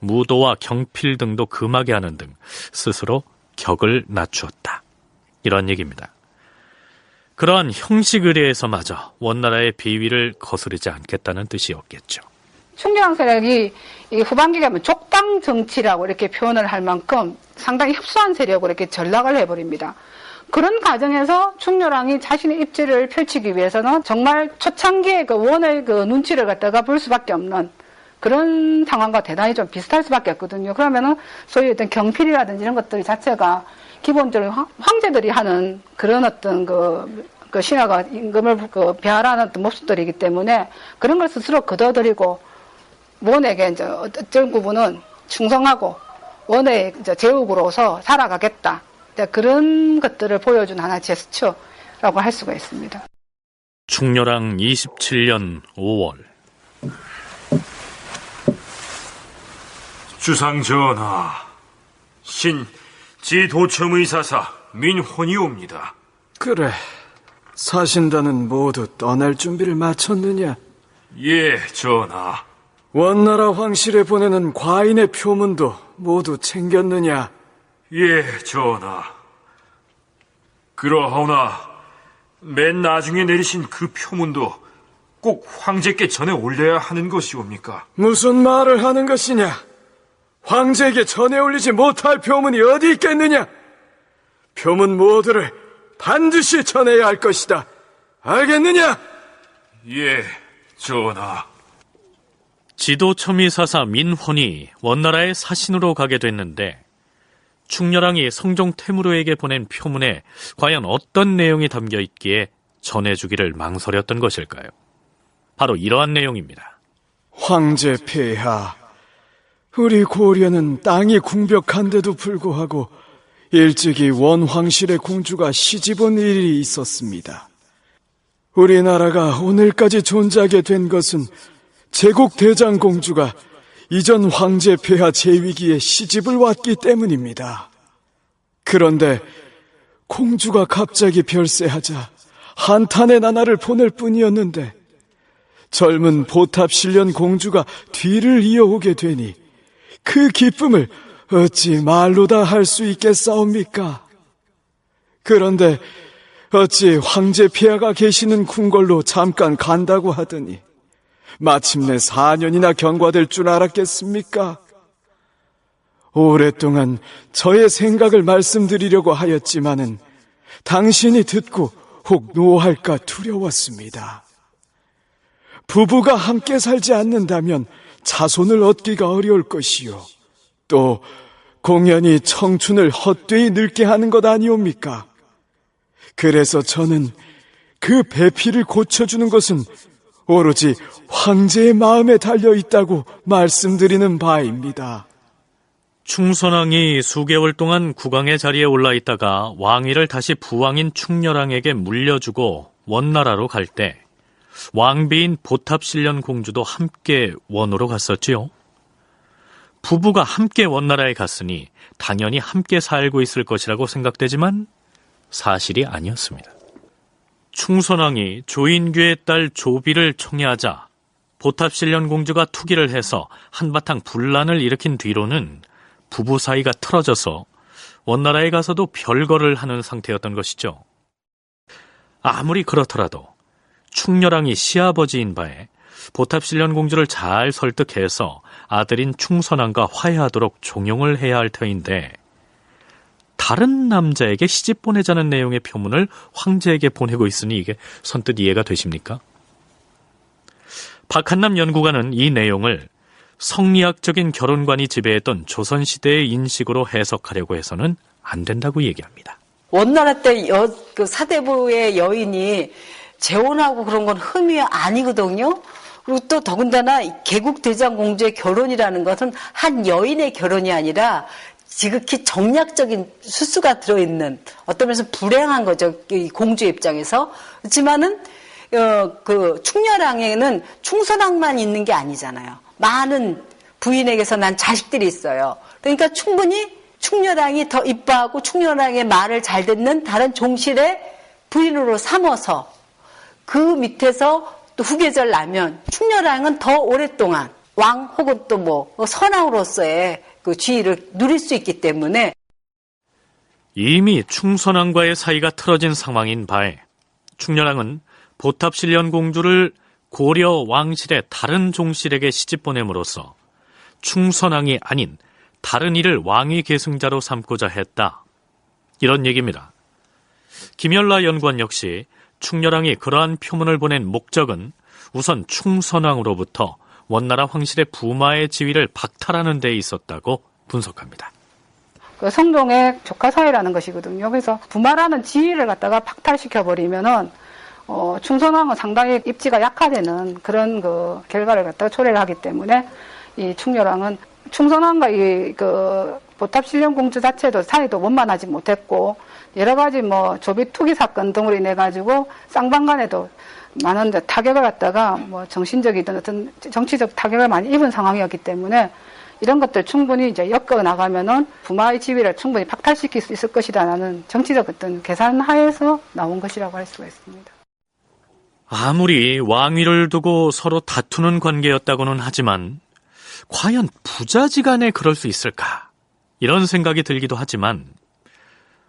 무도와 경필 등도 금하게 하는 등 스스로 격을 낮추었다. 이런 얘기입니다. 그러한 형식 의례에서마저 원나라의 비위를 거스르지 않겠다는 뜻이었겠죠. 충렬왕 세력이 후반기에 가면 족당 정치라고 이렇게 표현을 할 만큼 상당히 협소한 세력으로 이렇게 전락을 해버립니다. 그런 과정에서 충렬왕이 자신의 입지를 펼치기 위해서는 정말 초창기에 그 원의 그 눈치를 갖다가 볼 수밖에 없는 그런 상황과 대단히 좀 비슷할 수밖에 없거든요. 그러면은 소위 어떤 경필이라든지 이런 것들 자체가 기본적으로 황제들이 하는 그런 어떤 그 신하가 임금을 배하라는 어떤 모습들이기 때문에 그런 걸 스스로 거둬들이고 원에게 이제 어떤 부분은 충성하고 원의 이제 제국으로서 살아가겠다. 그런 것들을 보여준 하나의 제스처라고 할 수가 있습니다. 충렬왕 27년 5월 주상 전하, 신 지도첨의사사 민혼이 옵니다. 그래, 사신단은 모두 떠날 준비를 마쳤느냐? 예, 전하. 원나라 황실에 보내는 과인의 표문도 모두 챙겼느냐? 예, 전하. 그러하오나 맨 나중에 내리신 그 표문도 꼭 황제께 전해 올려야 하는 것이옵니까? 무슨 말을 하는 것이냐? 황제에게 전해 올리지 못할 표문이 어디 있겠느냐? 표문 모두를 반드시 전해야 할 것이다. 알겠느냐? 예, 전하. 지도첨의사사 민혼이 원나라의 사신으로 가게 됐는데 충렬왕이 성종 태무로에게 보낸 표문에 과연 어떤 내용이 담겨 있기에 전해주기를 망설였던 것일까요? 바로 이러한 내용입니다. 황제 폐하, 우리 고려는 땅이 궁벽한데도 불구하고 일찍이 원황실의 공주가 시집온 일이 있었습니다. 우리나라가 오늘까지 존재하게 된 것은 제국대장공주가 이전 황제 폐하 제위기에 시집을 왔기 때문입니다. 그런데 공주가 갑자기 별세하자 한탄의 나날을 보낼 뿐이었는데 젊은 보탑신련 공주가 뒤를 이어오게 되니 그 기쁨을 어찌 말로 다 할 수 있겠사옵니까? 그런데 어찌 황제 폐하가 계시는 궁궐로 잠깐 간다고 하더니 마침내 4년이나 경과될 줄 알았겠습니까? 오랫동안 저의 생각을 말씀드리려고 하였지만은 당신이 듣고 혹 노할까 두려웠습니다. 부부가 함께 살지 않는다면 자손을 얻기가 어려울 것이요. 또 공연히 청춘을 헛되이 늙게 하는 것 아니옵니까? 그래서 저는 그 배필을 고쳐주는 것은 오로지 황제의 마음에 달려있다고 말씀드리는 바입니다. 충선왕이 수개월 동안 국왕의 자리에 올라있다가 왕위를 다시 부왕인 충렬왕에게 물려주고 원나라로 갈 때 왕비인 보탑신련 공주도 함께 원으로 갔었지요. 부부가 함께 원나라에 갔으니 당연히 함께 살고 있을 것이라고 생각되지만 사실이 아니었습니다. 충선왕이 조인규의 딸 조비를 청해하자 보탑신련 공주가 투기를 해서 한바탕 분란을 일으킨 뒤로는 부부 사이가 틀어져서 원나라에 가서도 별거를 하는 상태였던 것이죠. 아무리 그렇더라도 충렬왕이 시아버지인 바에 보탑신련 공주를 잘 설득해서 아들인 충선왕과 화해하도록 종용을 해야 할 터인데 다른 남자에게 시집 보내자는 내용의 표문을 황제에게 보내고 있으니 이게 선뜻 이해가 되십니까? 박한남 연구가는 이 내용을 성리학적인 결혼관이 지배했던 조선시대의 인식으로 해석하려고 해서는 안 된다고 얘기합니다. 원나라 때 그 사대부의 여인이 재혼하고 그런 건 흠이 아니거든요. 그리고 또 더군다나 개국대장공주의 결혼이라는 것은 한 여인의 결혼이 아니라 지극히 정략적인 수수가 들어있는 어떤 면에서 불행한 거죠. 이 공주 입장에서. 그렇지만은 그 충렬왕에는 충선왕만 있는 게 아니잖아요. 많은 부인에게서 난 자식들이 있어요. 그러니까 충분히 충렬왕이 더 이뻐하고 충렬왕의 말을 잘 듣는 다른 종실의 부인으로 삼아서 그 밑에서 또 후계자를 낳으면 충렬왕은 더 오랫동안 왕 혹은 또 뭐 선왕으로서의 그 지위를 누릴 수 있기 때문에 이미 충선왕과의 사이가 틀어진 상황인 바에 충렬왕은 보탑신련 공주를 고려 왕실의 다른 종실에게 시집 보냄으로써 충선왕이 아닌 다른 이를 왕위 계승자로 삼고자 했다. 이런 얘기입니다. 김열라 연구원 역시 충렬왕이 그러한 표문을 보낸 목적은 우선 충선왕으로부터 원나라 황실의 부마의 지위를 박탈하는 데 있었다고 분석합니다. 그 성종의 조카 사이라는 것이거든요. 그래서 부마라는 지위를 갖다가 박탈시켜버리면은 충선왕은 상당히 입지가 약화되는 그런 그 결과를 갖다가 초래를 하기 때문에 이 충렬왕은 충선왕과 이 그 보탑신련 공주 자체도 사이도 원만하지 못했고 여러 가지 뭐 조비 투기 사건 등으로 인해 가지고 쌍방간에도 많은 타격을 갖다가 뭐 정신적이든 어떤 정치적 타격을 많이 입은 상황이었기 때문에 이런 것들 충분히 이제 엮어 나가면은 부마의 지위를 충분히 박탈시킬 수 있을 것이라는 정치적 어떤 계산 하에서 나온 것이라고 할 수가 있습니다. 아무리 왕위를 두고 서로 다투는 관계였다고는 하지만 과연 부자지간에 그럴 수 있을까? 이런 생각이 들기도 하지만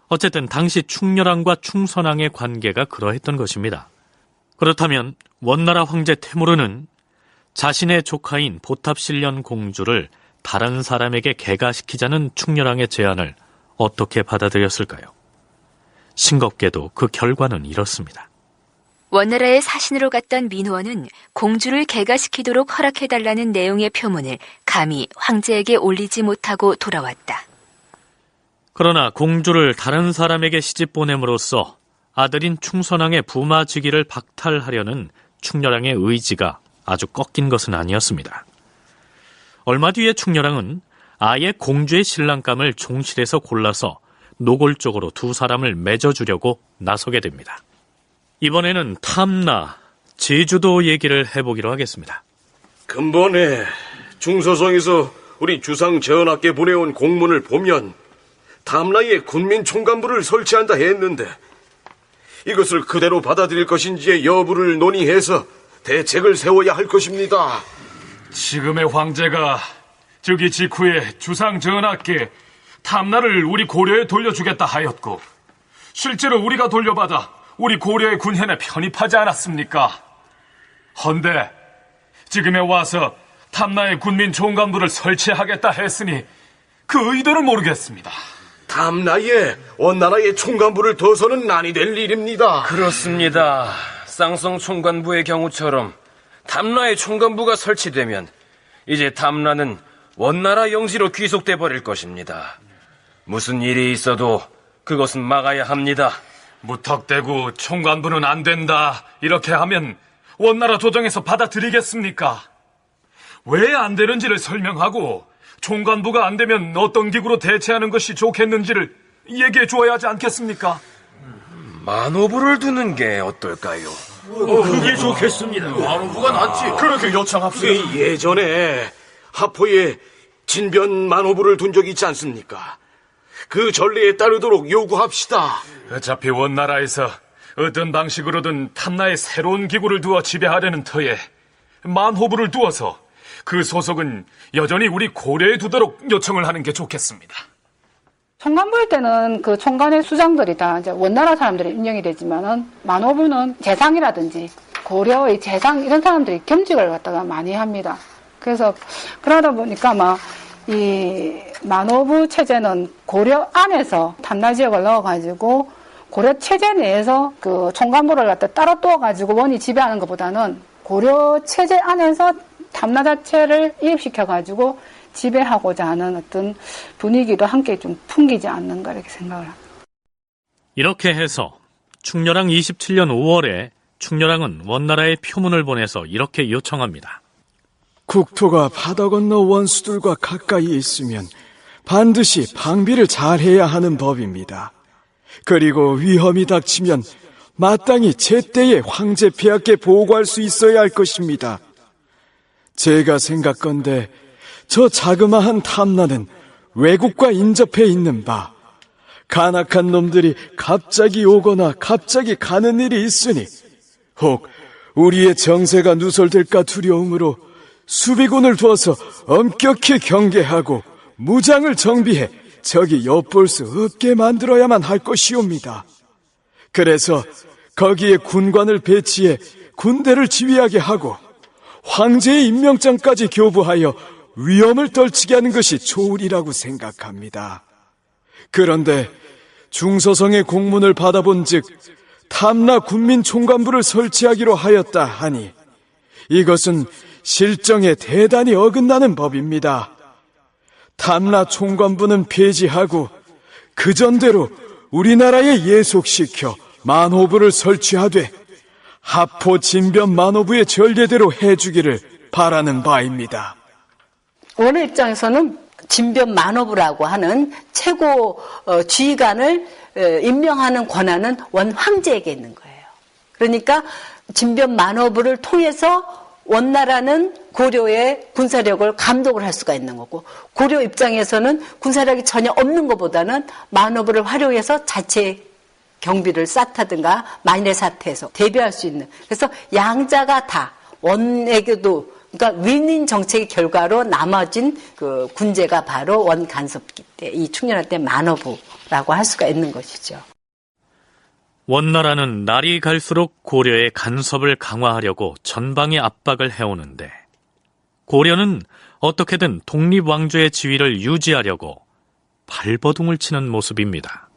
어쨌든 당시 충렬왕과 충선왕의 관계가 그러했던 것입니다. 그렇다면 원나라 황제 태무르는 자신의 조카인 보탑신련 공주를 다른 사람에게 개가시키자는 충렬왕의 제안을 어떻게 받아들였을까요? 싱겁게도 그 결과는 이렇습니다. 원나라의 사신으로 갔던 민후원은 공주를 개가시키도록 허락해달라는 내용의 표문을 감히 황제에게 올리지 못하고 돌아왔다. 그러나 공주를 다른 사람에게 시집 보냄으로써 아들인 충선왕의 부마직위를 박탈하려는 충렬왕의 의지가 아주 꺾인 것은 아니었습니다. 얼마 뒤에 충렬왕은 아예 공주의 신랑감을 종실에서 골라서 노골적으로 두 사람을 맺어주려고 나서게 됩니다. 이번에는 탐나, 제주도 얘기를 해보기로 하겠습니다. 근본에 중서성에서 우리 주상 전하께 보내온 공문을 보면 탐나에 군민 총간부를 설치한다 했는데 이것을 그대로 받아들일 것인지의 여부를 논의해서 대책을 세워야 할 것입니다. 지금의 황제가 즉위 직후에 주상 전하께 탐나를 우리 고려에 돌려주겠다 하였고 실제로 우리가 돌려받아 우리 고려의 군현에 편입하지 않았습니까? 헌데 지금에 와서 탐나의 군민 총간부를 설치하겠다 했으니 그 의도를 모르겠습니다. 탐나에 원나라의 총간부를 둬서는 아니 될 일입니다. 그렇습니다. 쌍성 총관부의 경우처럼 탐나의 총관부가 설치되면 이제 탐나는 원나라 영지로 귀속돼 버릴 것입니다. 무슨 일이 있어도 그것은 막아야 합니다. 무턱대고 총관부는 안 된다 이렇게 하면 원나라 조정에서 받아들이겠습니까? 왜 안 되는지를 설명하고 총관부가 안 되면 어떤 기구로 대체하는 것이 좋겠는지를 얘기해 주어야 하지 않겠습니까? 만호부를 두는 게 어떨까요? 그게 좋겠습니다. 만호부가 낫지. 그렇게 요청합시다. 예전에 하포에 진변 만호부를 둔 적이 있지 않습니까? 그 전례에 따르도록 요구합시다. 어차피 원나라에서 어떤 방식으로든 탐나에 새로운 기구를 두어 지배하려는 터에 만호부를 두어서 그 소속은 여전히 우리 고려에 두도록 요청을 하는 게 좋겠습니다. 총관부일 때는 그 총관의 수장들이 다 이제 원나라 사람들이 임명이 되지만은 만호부는 재상이라든지 고려의 재상 이런 사람들이 겸직을 갖다가 많이 합니다. 그래서 그러다 보니까 이 만호부 체제는 고려 안에서 탐나 지역을 넣어가지고 고려 체제 내에서 그 총관부를 갖다 따로 둬가지고 원이 지배하는 것보다는 고려 체제 안에서 탐나 자체를 이입시켜가지고 지배하고자 하는 어떤 분위기도 함께 좀 풍기지 않는가 이렇게 생각을 합니다. 이렇게 해서 충렬왕 27년 5월에 충렬왕은 원나라에 표문을 보내서 이렇게 요청합니다. 국토가 바다 건너 원수들과 가까이 있으면 반드시 방비를 잘해야 하는 법입니다. 그리고 위험이 닥치면 마땅히 제때에 황제 폐하께 보고할 수 있어야 할 것입니다. 제가 생각건대 저 자그마한 탐나는 외국과 인접해 있는 바 간악한 놈들이 갑자기 오거나 갑자기 가는 일이 있으니 혹 우리의 정세가 누설될까 두려움으로 수비군을 두어서 엄격히 경계하고 무장을 정비해 적이 엿볼 수 없게 만들어야만 할 것이옵니다. 그래서 거기에 군관을 배치해 군대를 지휘하게 하고 황제의 임명장까지 교부하여 위험을 떨치게 하는 것이 좋으리라고 생각합니다. 그런데 중서성의 공문을 받아본 즉 탐라 군민 총관부를 설치하기로 하였다 하니 이것은 실정에 대단히 어긋나는 법입니다. 탐라 총관부는 폐지하고 그 전대로 우리나라에 예속시켜 만호부를 설치하되 하포 진변 만호부의 전례대로 해주기를 바라는 바입니다. 원의 입장에서는 진변 만호부라고 하는 최고 지휘관을 임명하는 권한은 원 황제에게 있는 거예요. 그러니까 진변 만호부를 통해서 원나라는 고려의 군사력을 감독을 할 수가 있는 거고, 고려 입장에서는 군사력이 전혀 없는 것보다는 만호부를 활용해서 자체 경비를 쌓다든가 만일의 사태에서 대비할 수 있는, 그래서 양자가 다 원에게도, 그러니까 윈윈 정책의 결과로 남아진 그 군제가 바로 원 간섭기 때, 이 충렬할 때 만호부라고 할 수가 있는 것이죠. 원나라는 날이 갈수록 고려의 간섭을 강화하려고 전방에 압박을 해오는데 고려는 어떻게든 독립왕조의 지위를 유지하려고 발버둥을 치는 모습입니다.